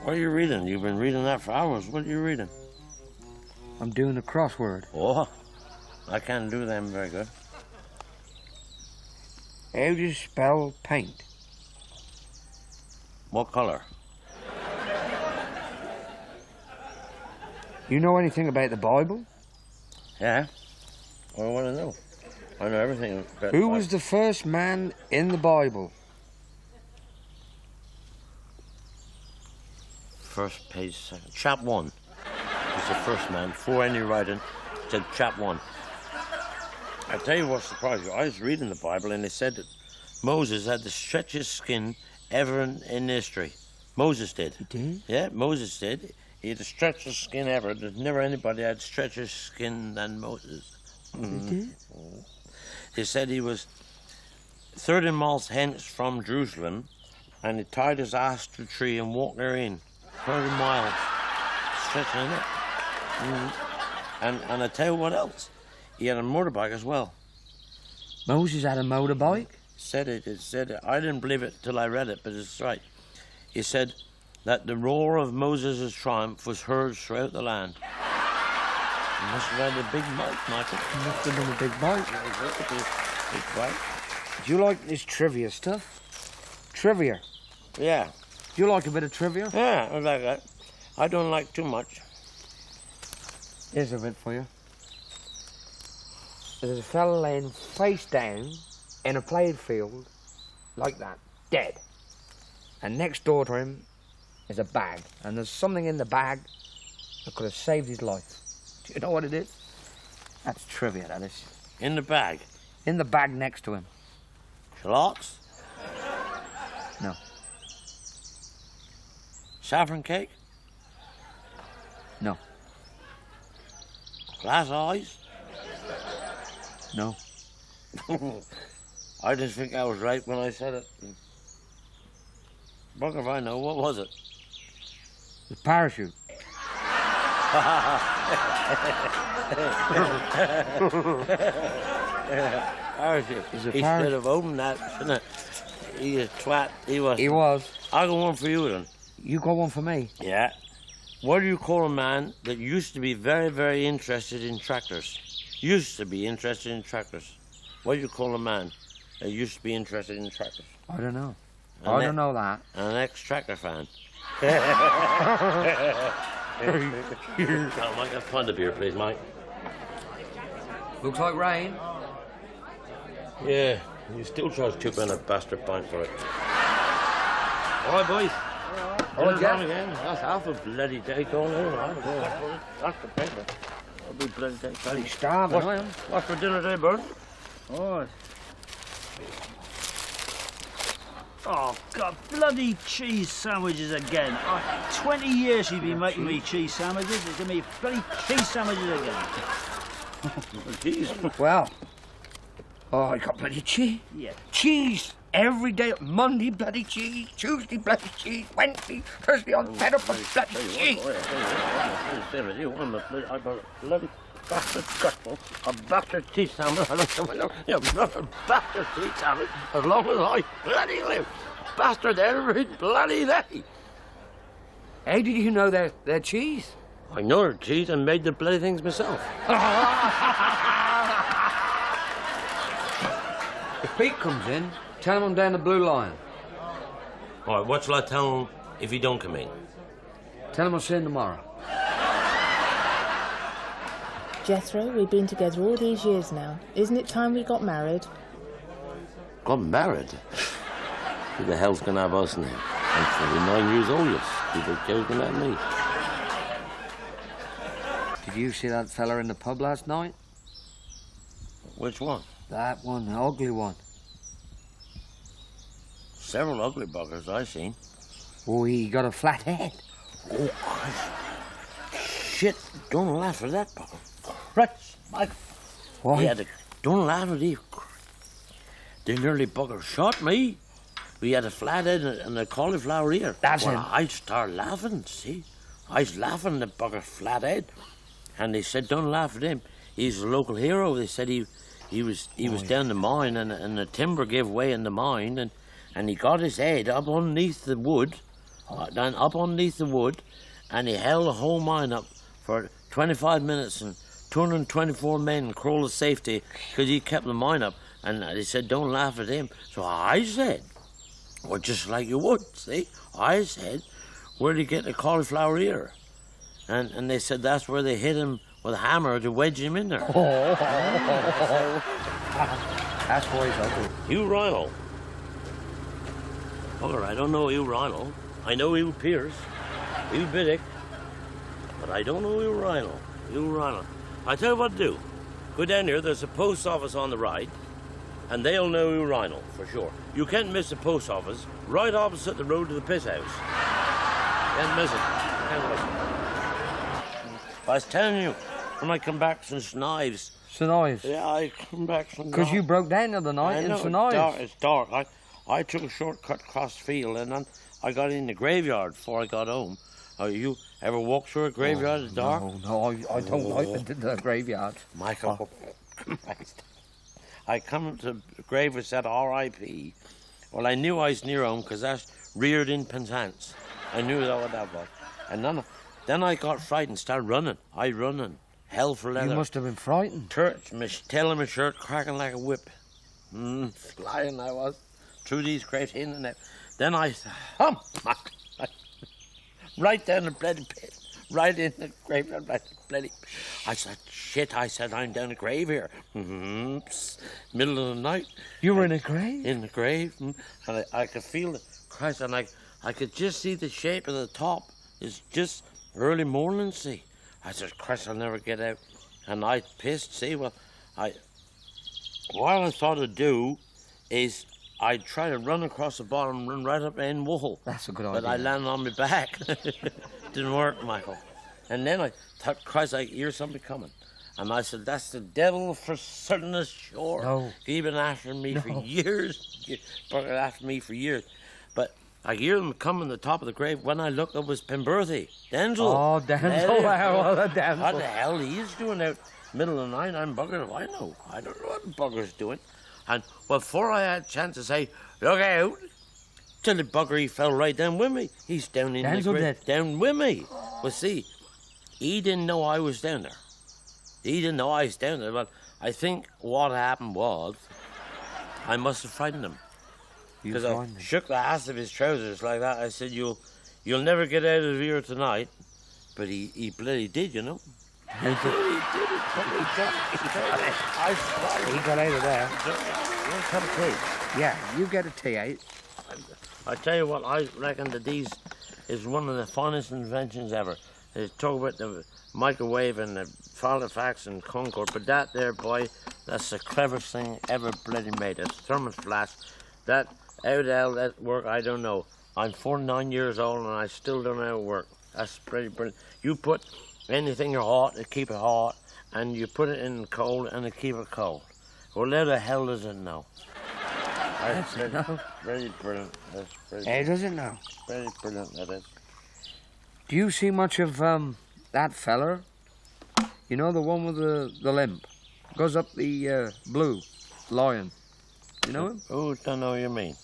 What are you reading? You've been reading that for hours. What are you reading? I'm doing a crossword. Oh, I can't do them very good. How do you spell paint? What colour? You know anything about the Bible? Yeah. What do I want to know? I know everything about Who was the first man in the Bible? First page, second. Chap 1 was the first man. Before any writing, said chap 1. I tell you what surprised you. I was reading the Bible and it said that Moses had the stretchiest skin ever in history. Moses did. He did? Yeah, Moses did. He had the stretchiest skin ever. There's never anybody had stretchier skin than Moses. He did? They said he was 30 miles hence from Jerusalem and he tied his ass to a tree and walked therein. 30 miles. Stretching it. And I tell you what else. He had a motorbike as well. Moses had a motorbike? It said it. I didn't believe it till I read it, but it's right. He said that the roar of Moses' triumph was heard throughout the land. He must have had a big bike, Michael. He must have been a big bike. Big bike. Do you like this trivia stuff? Trivia? Yeah. Do you like a bit of trivia? Yeah, I like that. I don't like too much. Here's a bit for you. There's a fella laying face down in a playing field like that, dead. And next door to him is a bag, and there's something in the bag that could have saved his life. Do you know what it is? That's trivia, that is. In the bag? In the bag next to him. Shallots? No. Saffron cake? No. Glass eyes? No. I didn't think I was right when I said it. Bugger if I know, what was it? The parachute. Parachute. He should have opened that, shouldn't it? He a twat, he was. He was. I'll go one for you then. You got one for me? Yeah. What do you call a man that used to be very, very interested in tractors? Used to be interested in tractors. What do you call a man that used to be interested in tractors? I don't know. I don't know that. An ex-tractor fan. Mike, a pint of beer, please, Mike. Looks like rain. Yeah, you still charge £2 a bastard pint for it. All right, boys. All right, Jeff. Again. That's half a bloody day going on. That's the paper. I'll be bloody day. Bloody starving, I am. What's for dinner today, Bert? Oh, God, bloody cheese sandwiches again. 20 years you've been making me cheese sandwiches. It's going to be bloody cheese sandwiches again. Cheese? Well, I got bloody cheese. Yeah. Cheese every day. Monday, bloody cheese. Tuesday, bloody cheese. Wednesday, Thursday, I'm fed up with bloody cheese. I'm a bloody bastard gutful, a bastard cheese sandwich. You bastard cheese sandwich as long as I bloody live. Bastard every bloody day. How did you know they're cheese? I know they're cheese and made the bloody things myself. If Pete comes in, tell him I'm down the Blue Lion. All right, what shall I tell him if he don't come in? Tell him I'll see him tomorrow. Jethro, we've been together all these years now. Isn't it time we got married? Got married? Who the hell's gonna have us now? I'm 49 years old, yes. People joking at me. Did you see that fella in the pub last night? Which one? That one, the ugly one. Several ugly buggers I seen. Oh, he got a flat head. Oh, Christ. Shit, don't laugh at that bugger. Christ, Mike. Why? Don't laugh at it. The nearly bugger shot me. We had a flat head and a cauliflower ear. That's him. I started laughing, see? I was laughing at the bugger's flat head. And they said, don't laugh at him. He's a local hero. They said he was down the mine and the timber gave way in the mine and he got his head up underneath the wood Then up underneath the wood, and he held the whole mine up for 25 minutes, and 224 men crawled to safety because he kept the mine up. And they said, don't laugh at him. So I said, well, just like you would, see? I said, where'd he get the cauliflower ear? And they said that's where they hit him with a hammer to wedge him in there. That's why he's ugly. Hugh Rhinel. Bugger, I don't know Hugh Rhinel. I know Hugh Pierce, Hugh Biddick, but I don't know Hugh Rhinel. Hugh Rhinel. I tell you what to do. Go down here, there's a post office on the right, and they'll know Hugh Rhinel, for sure. You can't miss the post office, right opposite the road to the piss house. Can't miss it. Can't miss it. I was telling you, when I come back from St. Ives. St. Ives? Yeah, I come back from... Because you broke down the other night in St. Ives. It's dark. I took a shortcut across the field, and then I got in the graveyard before I got home. You ever walk through a graveyard in the dark? No, I don't like the graveyard. Michael, I come to the grave which said R.I.P. Well, I knew I was near home because that's reared in Penzance. I knew what that was. And then I got frightened, started running. I running. Hell for leather. You must have been frightened. Tail of my shirt cracking like a whip. Flying I was. Through these graves in and out. Then I right down the bloody pit. Right in the graveyard. I said, shit, I'm down the grave here. Middle of the night. You were in a grave? In the grave. And I could feel it. Christ, and I could just see the shape of the top. It's just early morning, see. I said, Christ, I'll never get out. And I pissed, see. Well, what I thought I'd do is I'd try to run across the bottom and run right up the end wall. That's a good idea. But I landed on my back. Didn't work, Michael. And then I thought, Christ, I hear somebody coming. And I said, that's the devil for certain as sure. No. He's been after me for years. After me for years. But I hear them coming to the top of the grave. When I looked, it was Pemberthy. Denzel. Oh, Denzel. Wow, Denzel. What the hell he's doing out middle of the night? I'm buggered. I know. I don't know what the bugger's doing. And before I had a chance to say, look out, till the bugger, he fell right down with me. He's down in Denzel the grave. did. Down with me. Well, see, he didn't know I was down there. He didn't know I was down there. But I think what happened was I must have frightened him. Because I shook the ass of his trousers like that. I said, you'll never get out of here tonight. But he bloody did, you know. He did it. He got out of there. You want a cup of tea? Yeah, you get a tea, eh? I tell you what, I reckon that these is one of the finest inventions ever. They talk about the microwave and the Halifax and Concord, but that there, boy, that's the cleverest thing ever bloody made. It's thermos flask. That, how the hell that work, I don't know. I'm 49 years old and I still don't know how it work. That's pretty brilliant. You put anything hot to keep it hot, and you put it in cold and to keep it cold. Well, how the hell does it know? That's very brilliant. That's very He doesn't know. very brilliant, that is. Do you see much of that feller? You know, the one with the limp? Goes up the blue lion. You know him? Oh, don't know what you mean.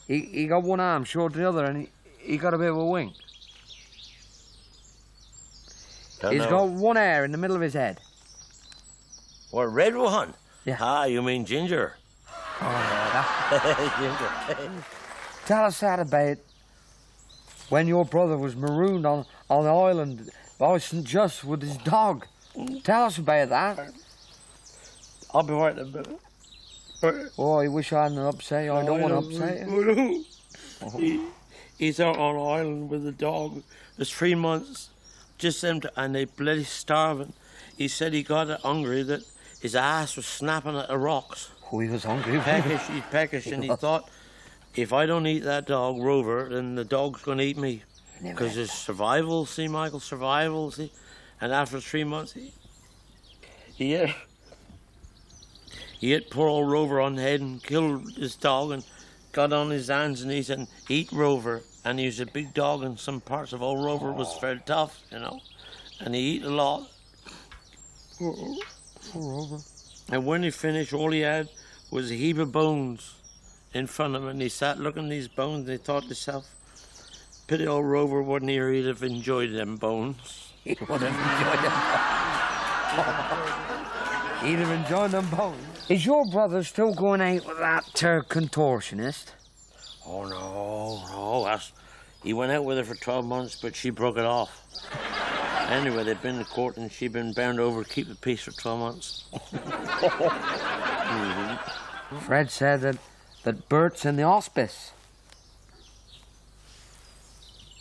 He got one arm short to the other, and he got a bit of a wing. He's got one hair in the middle of his head. What, red one? Yeah. Ah, you mean Ginger. Oh, yeah, Ginger. Tell us that about when your brother was marooned on the island by St. Just with his dog. Tell us about that. I'll be right in a minute. Oh, I wish I hadn't upset you. I don't want to upset you. He's out on an island with a dog. It's 3 months. Just them, and they bloody starving. He said he got it hungry that his ass was snapping at the rocks. Oh, he was hungry. He's peckish, and he thought, if I don't eat that dog, Rover, then the dog's going to eat me. Because it's survival, see, Michael, survival, see. And after 3 months, he hit poor old Rover on the head and killed his dog and got on his hands and knees and eat Rover. And he was a big dog, and some parts of old Rover was very tough, you know. And he eat a lot. Poor Rover. And when he finished, all he had was a heap of bones in front of him. And he sat looking at these bones, and he thought to himself, Pity old Rover wouldn't hear he'd have enjoyed them bones. He would have enjoyed them. He'd have enjoyed them bones. Is your brother still going out with that contortionist? Oh, no. He went out with her for 12 months, but she broke it off. Anyway, they've been to court and she'd been bound over to keep the peace for 12 months. Fred said that Bert's in the hospice.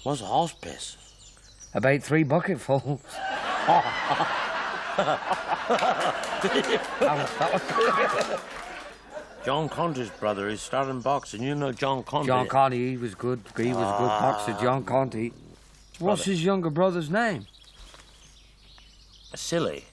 What's a hospice? About 3 bucketfuls. John Conte's brother is starting boxing. You know John Conte. John Conte, he was good. He was a good boxer, John Conte. What's his younger brother's name? Silly.